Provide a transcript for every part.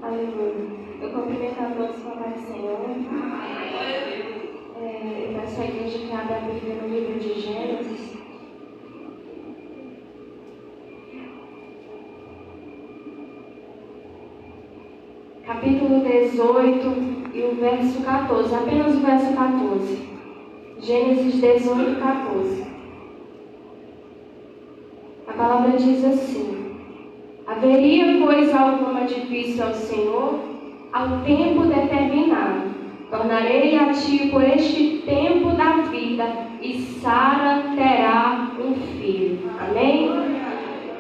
Aleluia. Eu cumprimento a todos com a paz do Senhor. Eu peço à igreja que abra a Bíblia no livro de Gênesis. Capítulo 18 e o verso 14. Apenas o verso 14. Gênesis 18, 14. A palavra diz assim: haveria coisa alguma difícil ao Senhor? Ao tempo determinado, tornarei a ti por este tempo da vida, e Sara terá um filho. Amém?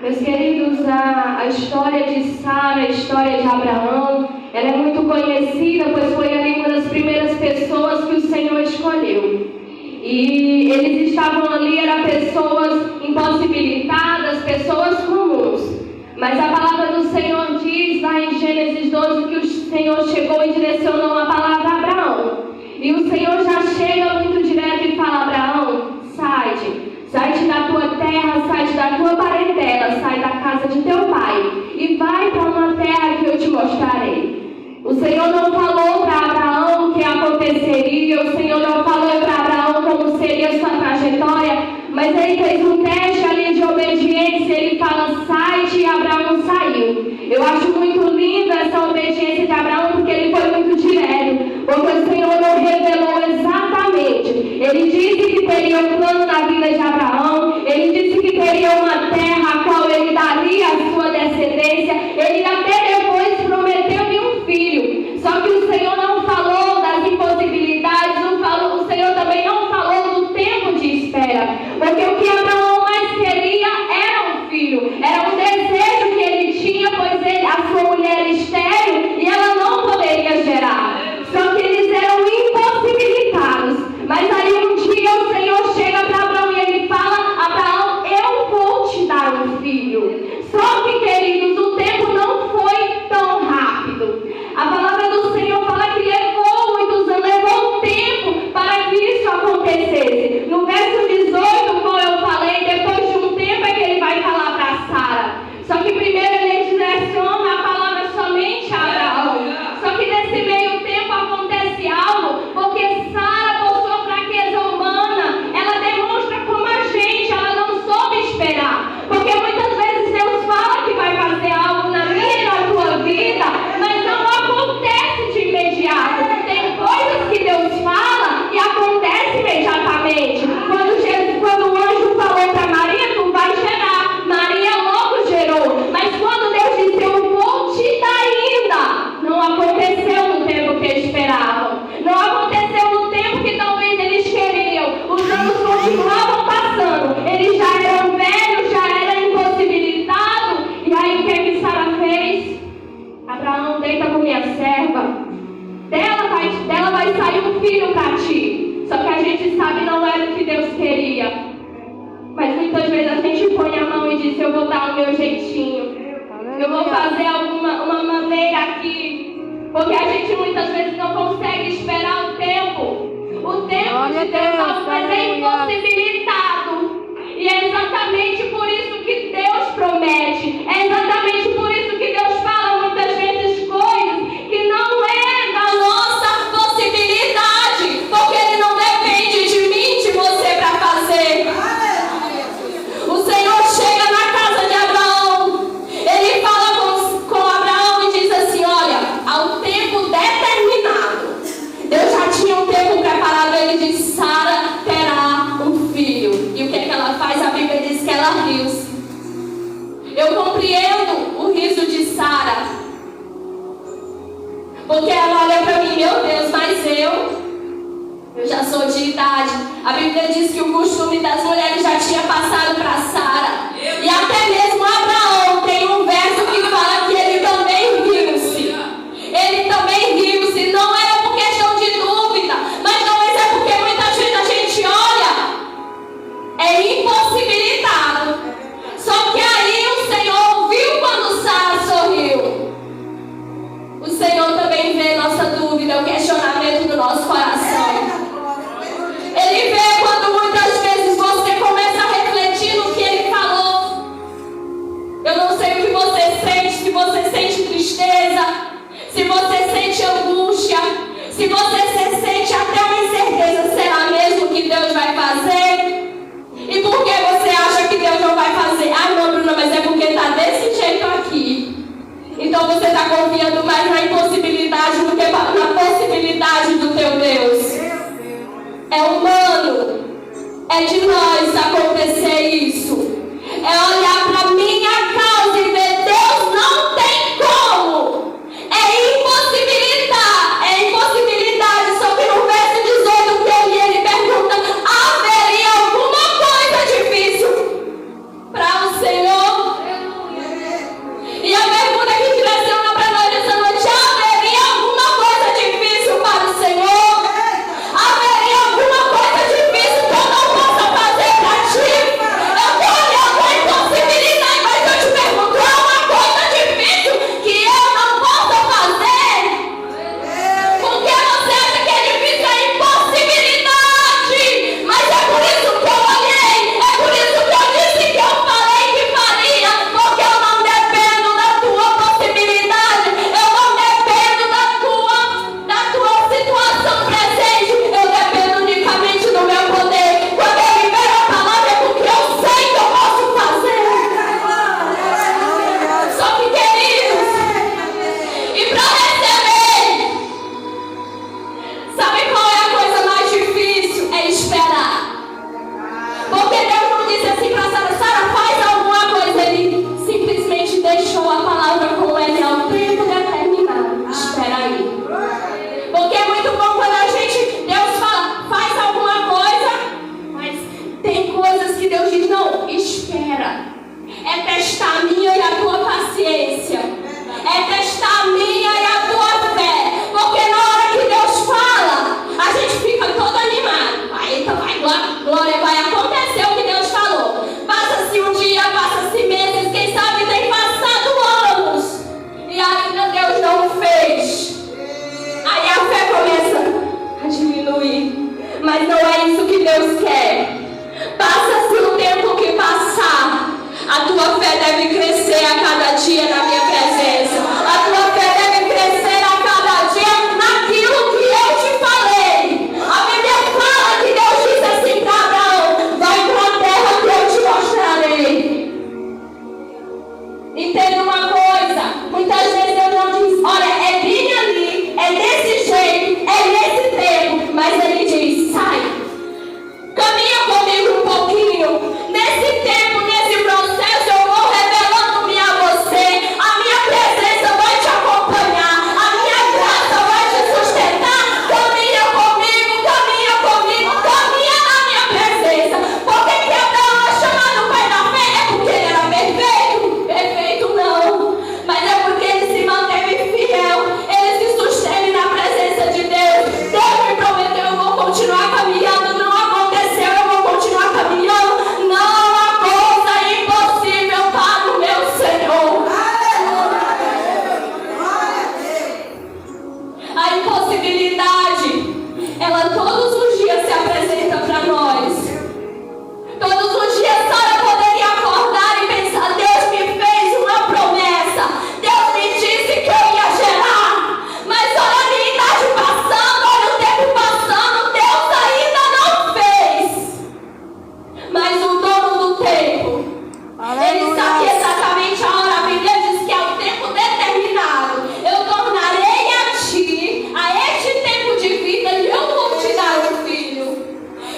Meus queridos, a história de Sara, a história de Abraão, ela é muito conhecida, pois foi ali uma das primeiras pessoas que o Senhor escolheu. E eles estavam ali, eram pessoas impossibilitadas, pessoas comuns. Mas a palavra do Senhor diz lá em Gênesis 12 que o Senhor chegou e direcionou a palavra a Abraão. E o Senhor já chega muito direto e fala: Abraão, sai-te da tua terra, sai-te da tua parentela, sai da casa de teu pai e vai para uma terra que eu te mostrarei. O Senhor não falou para Abraão o que aconteceria, o Senhor não falou para Abraão como seria a sua trajetória, mas ele fez um teste ali de obediência. Ele fala: sai-te, e Abraão saiu. Eu acho muito linda essa obediência de Abraão, porque ele foi muito direto, porque o Senhor não revelou exatamente. Ele disse que teria um plano na vida de Abraão, ele disse que teria uma terra a qual ele daria a sua descendência, ele até depois prometeu-lhe um filho. Só que o Senhor não falou das impossibilidades, o Senhor também não falou do tempo de espera, porque o que Abraão mais queria era um filho, era um desejo que ele tinha, pois a sua mulher era estéril e ela não poderia gerar. Só que eles eram impossibilitados. Mas aí um dia o Senhor chega para Abraão e ele fala: Abraão, eu vou te dar um filho. Só que, queridos, o tempo não foi tão rápido. A palavra do Senhor fala que levou muitos anos, levou tempo para que isso acontecesse. No verso 18, como eu falei, depois de um tempo é que ele vai falar para Sara. Só que primeiro ele direciona a palavra somente a Abraão. Só que nesse meio tempo acontece algo, porque Sara, por sua fraqueza humana, ela demonstra como a gente, ela não soube esperar. Porque muitas vezes Deus fala que vai fazer algo na minha e na tua vida, mas não acontece de imediato. Tem coisas que Deus fala e acontece imediatamente. Quando o anjo falou para Maria: tu vai gerar, Maria logo gerou. Mas quando Deus disse: eu vou te dar ainda, não aconteceu no tempo que esperavam. Não aconteceu no tempo que talvez eles queriam. Os anos continuavam passando. Eles já eram velhos, já eram impossibilitados. E aí o que é que Sara fez? Abraão, deita com minha serva. Dela vai sair um filho para ti. Só que a gente sabe não era o que Deus queria. Mas muitas vezes a gente põe a mão e diz: eu vou dar o meu jeitinho. Eu vou fazer uma maneira aqui. Porque a gente muitas vezes não consegue esperar o tempo. O tempo de Deus às vezes é impossibilitado. E é exatamente por isso que Deus promete. É exatamente por isso que Deus fala muitas vezes coisas que não é da nossa possibilidade. Porque Ele não depende de mim, de você para fazer. O Senhor chega na casa de Abraão. Ele fala com Abraão e diz assim: olha, ao tempo determinado, Deus já tinha um tempo preparado. Ele diz: Sara terá um filho. E o que é que ela faz? A Bíblia diz que ela riu-se. Eu compreendo o riso de Sara, porque ela olha para mim: meu Deus, mas eu já sou de idade. A Bíblia diz que o costume das mulheres já tinha passado para Sara. E até mesmo Abraão tem um verso que fala que ele também riu-se. Ele também riu-se. Não era por questão de dúvida, mas talvez é porque muitas vezes a gente olha, é impossibilitado. Só que aí o Senhor viu quando Sara sorriu. O Senhor também vê nossa dúvida, o questionamento do nosso coração. Ele vê quando muitas vezes você começa a refletir no que Ele falou. Eu não sei o que você sente, se você sente tristeza, Se você se sente até uma incerteza, será mesmo que Deus vai fazer? E por que você acha que Deus não vai fazer? Ah, não, Bruna, mas é porque está desse jeito aqui. Então você está confiando mais na impossibilidade do que na possibilidade do teu Deus. É humano. É de nós acontecer isso. É olhar para a minha causa e ver, Deus não tem como. É impossibilitar. É impossibilidade. Só que no verso 18 que eu li, ele pergunta: haveria alguma coisa difícil para o Senhor? E a pergunta que direciona para nós essa noite: haveria alguma coisa difícil para o Senhor? Haveria alguma coisa difícil que eu não possa fazer para ti? Eu estou olhando a impossibilidade, mas eu te pergunto: há uma coisa difícil que eu não possa fazer? Porque você acha que é difícil a impossibilidade? Mas é por isso que eu olhei, é por isso que eu disse que eu falei que faria, porque eu não dependo da tua possibilidade, eu não dependo da tua situação presente, eu dependo unicamente do meu poder. Quando eu libero a palavra é porque eu sei que eu posso fazer. Só que, queridos, e para receber, sabe qual é a coisa mais difícil? É esperar. Porque Deus não disse assim para Sara: Sara, faz alguma coisa. Ele simplesmente deixou a palavra como ela é ao tempo determinado. Espera aí. Porque é muito bom quando Deus fala, faz alguma coisa, mas tem coisas que Deus diz: não, espera. É testar a minha e a tua paciência. É testar a minha e a tua fé. Porque na hora que Deus fala, a gente fica todo animado. Aí, então, glória, vai acontecer o que Deus falou. Passa-se um dia, passa-se meses, quem sabe tem passado anos. E ainda Deus não fez. Aí a fé começa a diminuir. Mas não é isso que Deus quer. Passa-se o tempo que passar, a tua fé deve crescer a cada dia na minha presença. A tua fé deve crescer a cada dia naquilo que eu te falei. A Bíblia fala que Deus disse assim para Abraão: vai para a terra que eu te mostrarei. Entenda uma coisa, muitas vezes Deus não diz: olha, é bem ali, é desse jeito, é nesse tempo. Mas Ele diz: sai, caminha comigo um pouquinho. Nesse tempo, nesse processo, eu vou revelando-me a você. A minha presença vai te acompanhar. A minha graça vai te sustentar. Caminha comigo, caminha na minha presença. Porque que Abraão é chamado pai da fé? É porque ele era perfeito? Perfeito não. Mas é porque ele se manteve fiel. Ele se susteve na presença de Deus. Deus me prometeu, eu vou continuar caminhando. Não aconteceu, eu vou continuar caminhando. Não há coisa impossível para o meu Senhor. A impossibilidade, ela todos os dias se apresenta para nós. Todos os dias Sara poderia acordar e pensar: Deus me fez uma promessa. Deus me disse que eu ia gerar. Mas olha a minha idade passando, olha o tempo passando, Deus ainda não fez. Mas o dono do tempo, Ele sabe exatamente a hora. A Bíblia diz que é o tempo determinado. Eu tornarei a ti, a este tempo de vida, e eu vou te dar um filho.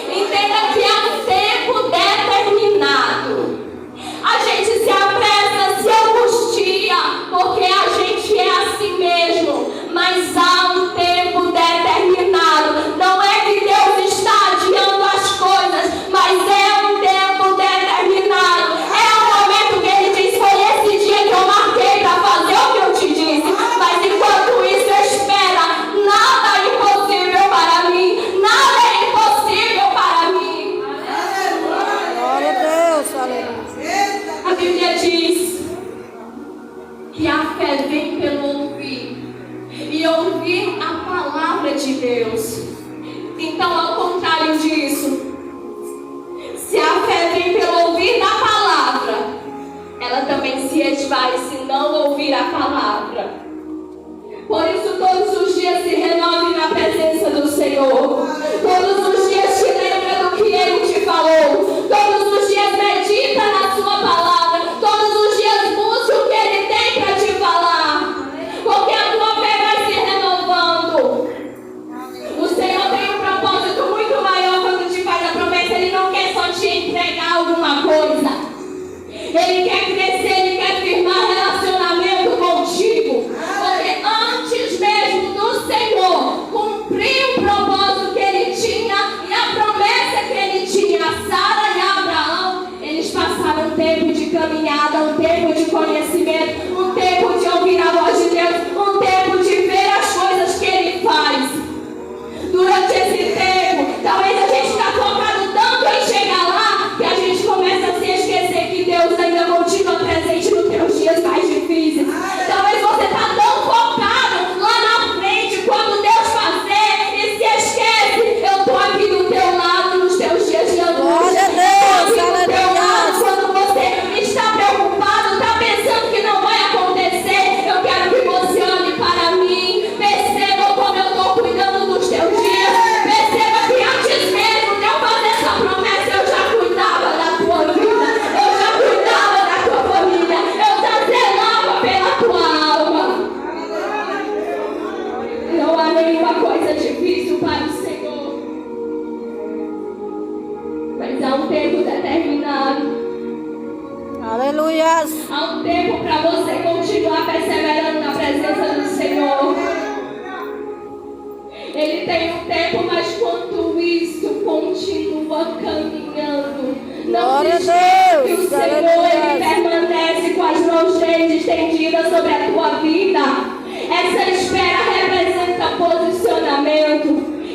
Entenda que é um tempo determinado. A gente se apressa, se angustia, porque a gente é assim mesmo. Mas há um tempo determinado. Não é que Deus está adiando as coisas, mas é um tempo determinado. É o momento que Ele diz: foi esse dia que eu marquei para fazer o que eu te disse. Mas enquanto isso, espera. Nada é impossível para mim. Nada é impossível para mim. Glória a Deus, aleluia. A Bíblia diz que a fé vem pelo ouvir, e ouvir a palavra de Deus. Então, ao contrário disso, se a fé vem pelo ouvir da palavra, ela também se esvai se não ouvir a palavra. Por isso, todos os dias se renove na presença presença do Senhor. Todos os dias te lembra do que Ele te falou. Todos os dias medita na sua palavra. Todos os dias busca o que Ele tem para te falar. Porque a tua fé vai se renovando. O Senhor tem um propósito muito maior quando te faz a promessa. Ele não quer só te entregar alguma coisa. Ele quer crescer, Ele quer firmar relacionamento contigo. Porque antes mesmo do Senhor cumprir o propósito que Ele tinha e a promessa que Ele tinha a Sara e a Abraão, eles passaram um tempo de caminhada, um tempo de conhecimento, um tempo de ouvir a voz de Deus, um tempo de ver as coisas que Ele faz. Durante esse tempo, talvez a gente está focado tanto em chegar lá que a gente começa a se esquecer que Deus ainda continua presente nos teus dias mais difíceis. Talvez você está tão focado lá na frente quando Deus fazer e se esquece. Eu estou aqui do teu lado nos teus dias de angústia. Glória a Deus, Eu estou aqui do teu lado aleluia. quando você está preocupado, está pensando que não vai acontecer. Eu quero que você olhe para mim, perceba como eu estou cuidando dos teus dias. Perceba que antes mesmo de eu fazer essa promessa, eu já cuidava da tua vida, eu já cuidava da tua família, eu já zelava pela tua alma. Não há nenhuma coisa difícil para o Senhor, mas há um tempo determinado. Aleluia. Há um tempo para você continuar perseverando na presença do Senhor. Ele tem um tempo, mas quanto isso, continua caminhando. Não Glória a desiste que o Deus, Senhor, aleluia. Ele permanece com as mãos cheias estendidas sobre a tua vida. Essa espera representa posicionamento.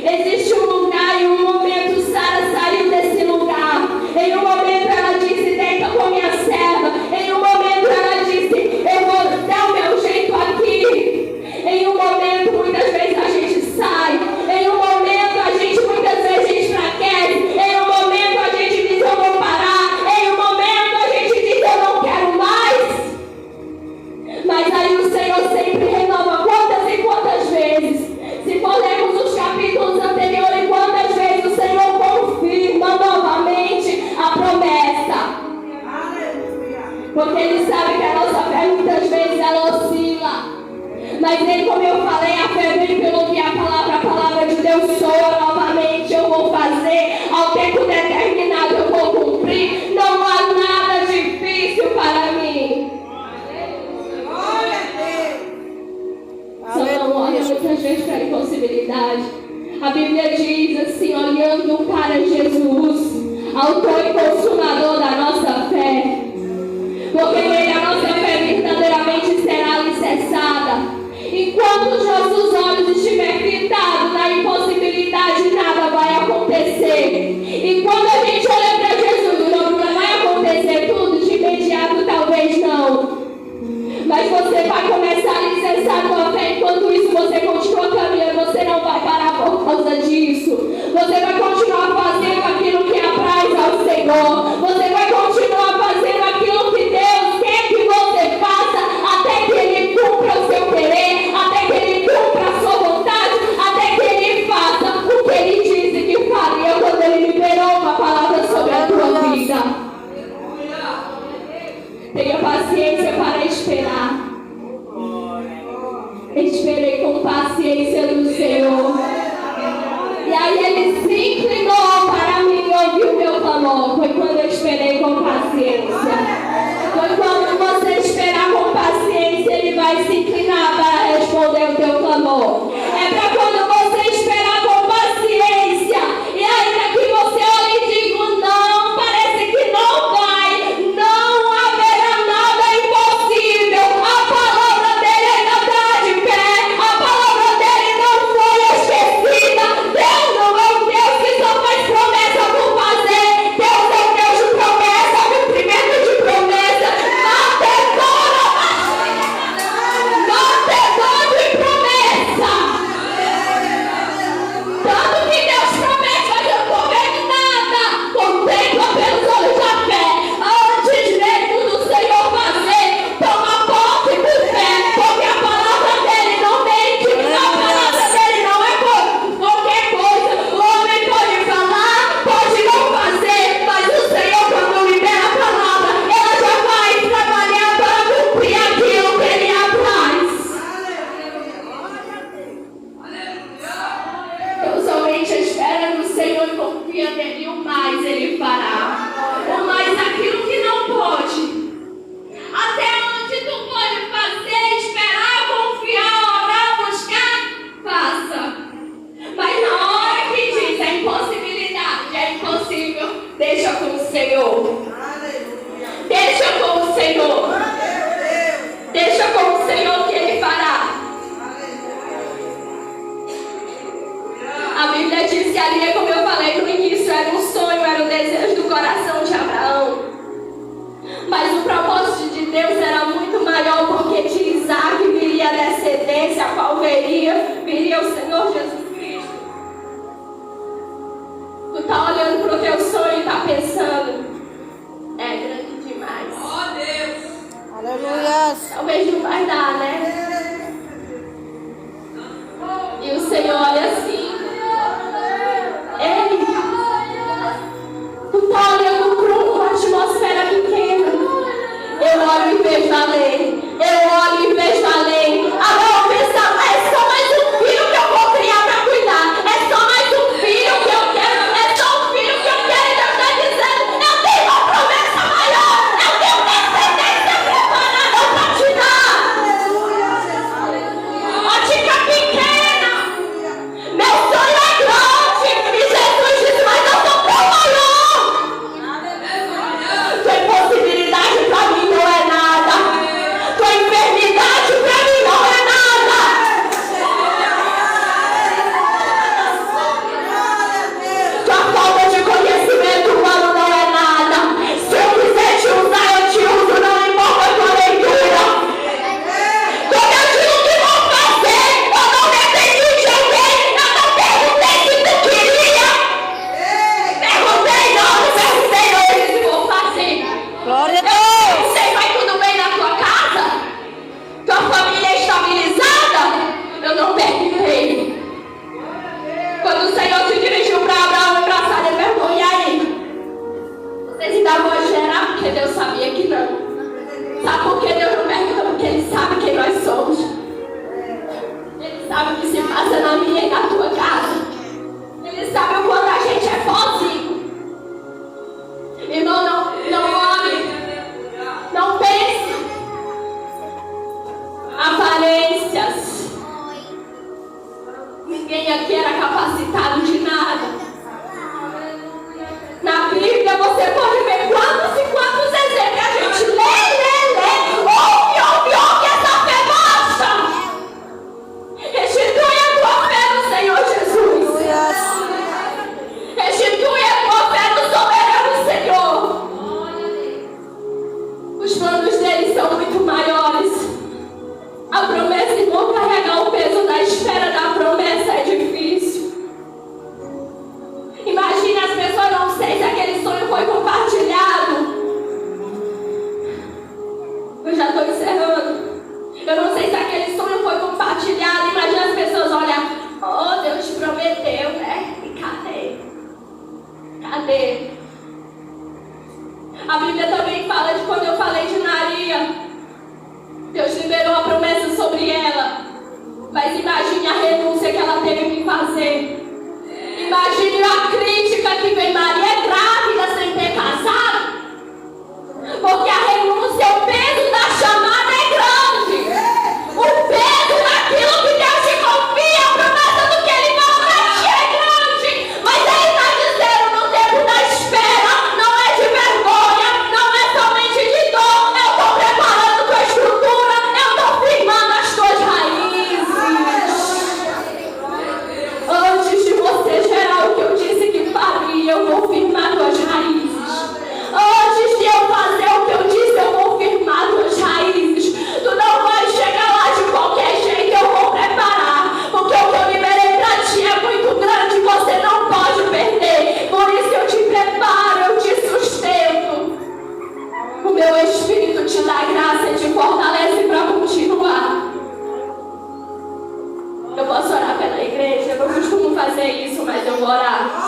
Existe um lugar e um momento. Sara saiu desse lugar. Em um momento ela disse: deita com minha serva. Em um momento ela disse: eu vou dar o meu jeito aqui. Em um momento, muitas vezes a gente sai. Em um momento a gente muitas vezes enfraquece. Em um momento a gente diz: eu vou parar. Em um momento a gente diz: eu não quero mais. Mas aí o Senhor sempre renova quantas e quantas vezes. Se for lermos os capítulos anteriores, quantas vezes o Senhor confirma novamente a promessa. Porque Ele sabe que a nossa fé muitas vezes ela oscila. Mas Ele, como eu falei, a fé vem pelo ouvir a palavra de Deus soa novamente. Eu vou fazer ao tempo determinado, eu vou cumprir. Não há nada difícil para mim. Só não olha muitas vezes para a impossibilidade. A Bíblia diz assim: olhando para Jesus, autor e consumador da nossa fé. Porque nele a nossa fé verdadeiramente será alicerçada. Enquanto os nossos olhos estiverem fitados na impossibilidade, nada vai acontecer. E quando a gente olha para Jesus, não vai acontecer tudo de imediato, talvez não. Mas você vai começar a alicerçar a tua fé. Enquanto isso você continua caminhando, você não vai parar por causa disso. Você vai continuar fazendo aquilo que apraz ao Senhor. Você vai continuar fazendo aquilo que Deus quer que você faça, até que Ele cumpra o seu querer, até que Ele cumpra a sua vontade, até que Ele faça o que Ele disse que faria quando Ele liberou uma palavra sobre a tua vida. Tenha paciência para esperar. Esperei com paciência no Senhor. E aí Ele se inclinou para mim e ouviu o meu clamor. Foi quando eu esperei com paciência. Foi quando você esperar com paciência, Ele vai se inclinar para responder o teu clamor. É para quando você esperar com paciência e ainda que você olhe e diga: não, parece que não vai, não haverá nada impossível. A palavra dele ainda está de pé, a palavra dele não foi esquecida. Deus não é um Deus que só faz promessa por fazer. Deus é um Deus de promessa, cumprimento de promessa. Não tem dor de promessa. Senhor. Deixa com o Senhor. Deixa com o Senhor que Ele fará. A Bíblia disse ali, como eu falei no início, era um sonho, era o desejo do coração de Abraão. Mas o propósito de Deus era muito maior, porque de Isaac viria a descendência, a qual viria o Senhor Jesus Cristo. Tu está olhando para o teu sonho e está pensando, é grande demais. Oh, Deus. Aleluia. Talvez não vai dar, né? E o Senhor olha assim. Ei, tu está olhando para uma atmosfera pequena. Eu olho e vejo além. Eu olho e vejo além. Agora eu penso, é só mais um filho que eu vou criar para cuidar. É só mais um filho que eu quero. É só um filho que eu quero. E Deus está dizendo, eu tenho uma promessa maior. Eu tenho descendência preparada para te dar. Ótica pequena. Meu sonho é grande. E Jesus disse, mas eu sou tão maior. Tua impossibilidade para mim não é nada. Tua enfermidade para mim não é nada. Tua falta de conhecimento humano não é nada. Se eu quiser te usar, eu te uso, não importa a tua leitura. Quando eu digo que vou fazer, eu não dependi de alguém. Eu não perguntei se tu queria. Perguntei não ele se vou fazer. Glória a Deus. Eu sei, vai tudo bem na tua casa? Tua família é estabilizada? Eu não perguntei. Quando o Senhor se dirigiu para Abraão e para Sara, ele perguntou, e aí? Vocês ainda vão gerar? Porque Deus sabia que não. Sabe por que Deus não pergunta? Porque Ele sabe quem nós somos. Ele sabe o que se passa na minha e na tua casa. Ele sabe o quanto a gente é sozinho. Irmão, não olhe. Não pense. Aparências. Ninguém aqui era capacitado de nada. Na Bíblia você pode ver quantos e quantos exemplos a gente lê. Ouve essa fé basta. Restitui a tua fé no Senhor Jesus. Aleluia. Restitui a tua fé no soberano Senhor. Os planos dele são muito maiores. A promessa e não carregar o peso da espera da promessa é difícil. Imagine as pessoas, não sei se aquele sonho foi compartilhado. Eu já estou encerrando. Eu não sei se aquele sonho foi compartilhado. Imagina as pessoas olhar, oh, Deus te prometeu, né? E cadê? Cadê? A Bíblia também fala de quando eu falei de Maria. Deus liberou a promessa sobre ela. Mas imagine a renúncia que ela teve que fazer. Imagine a crítica que vem. Maria é grávida sem ter casado. Porque a renúncia, o peso da chamada é grande. O peso daquilo que Deus te confia, a promessa do que Ele dá para ti é grande. Mas Ele está dizendo no tempo da espera, não é de vergonha, não é somente de dor. Eu estou preparando tua estrutura, eu estou firmando as tuas raízes. Antes de você gerar o que eu disse que faria, eu vou firmar tuas raízes. Antes de eu fazer o que eu disse, eu vou firmar tuas raízes. Tu não vai chegar lá de qualquer jeito, eu vou preparar. Porque o que eu liberei pra ti é muito grande, você não pode perder. Por isso eu te preparo, eu te sustento. O meu Espírito te dá graça e te fortalece para continuar. Eu posso orar pela igreja, eu não costumo fazer isso, mas eu vou orar.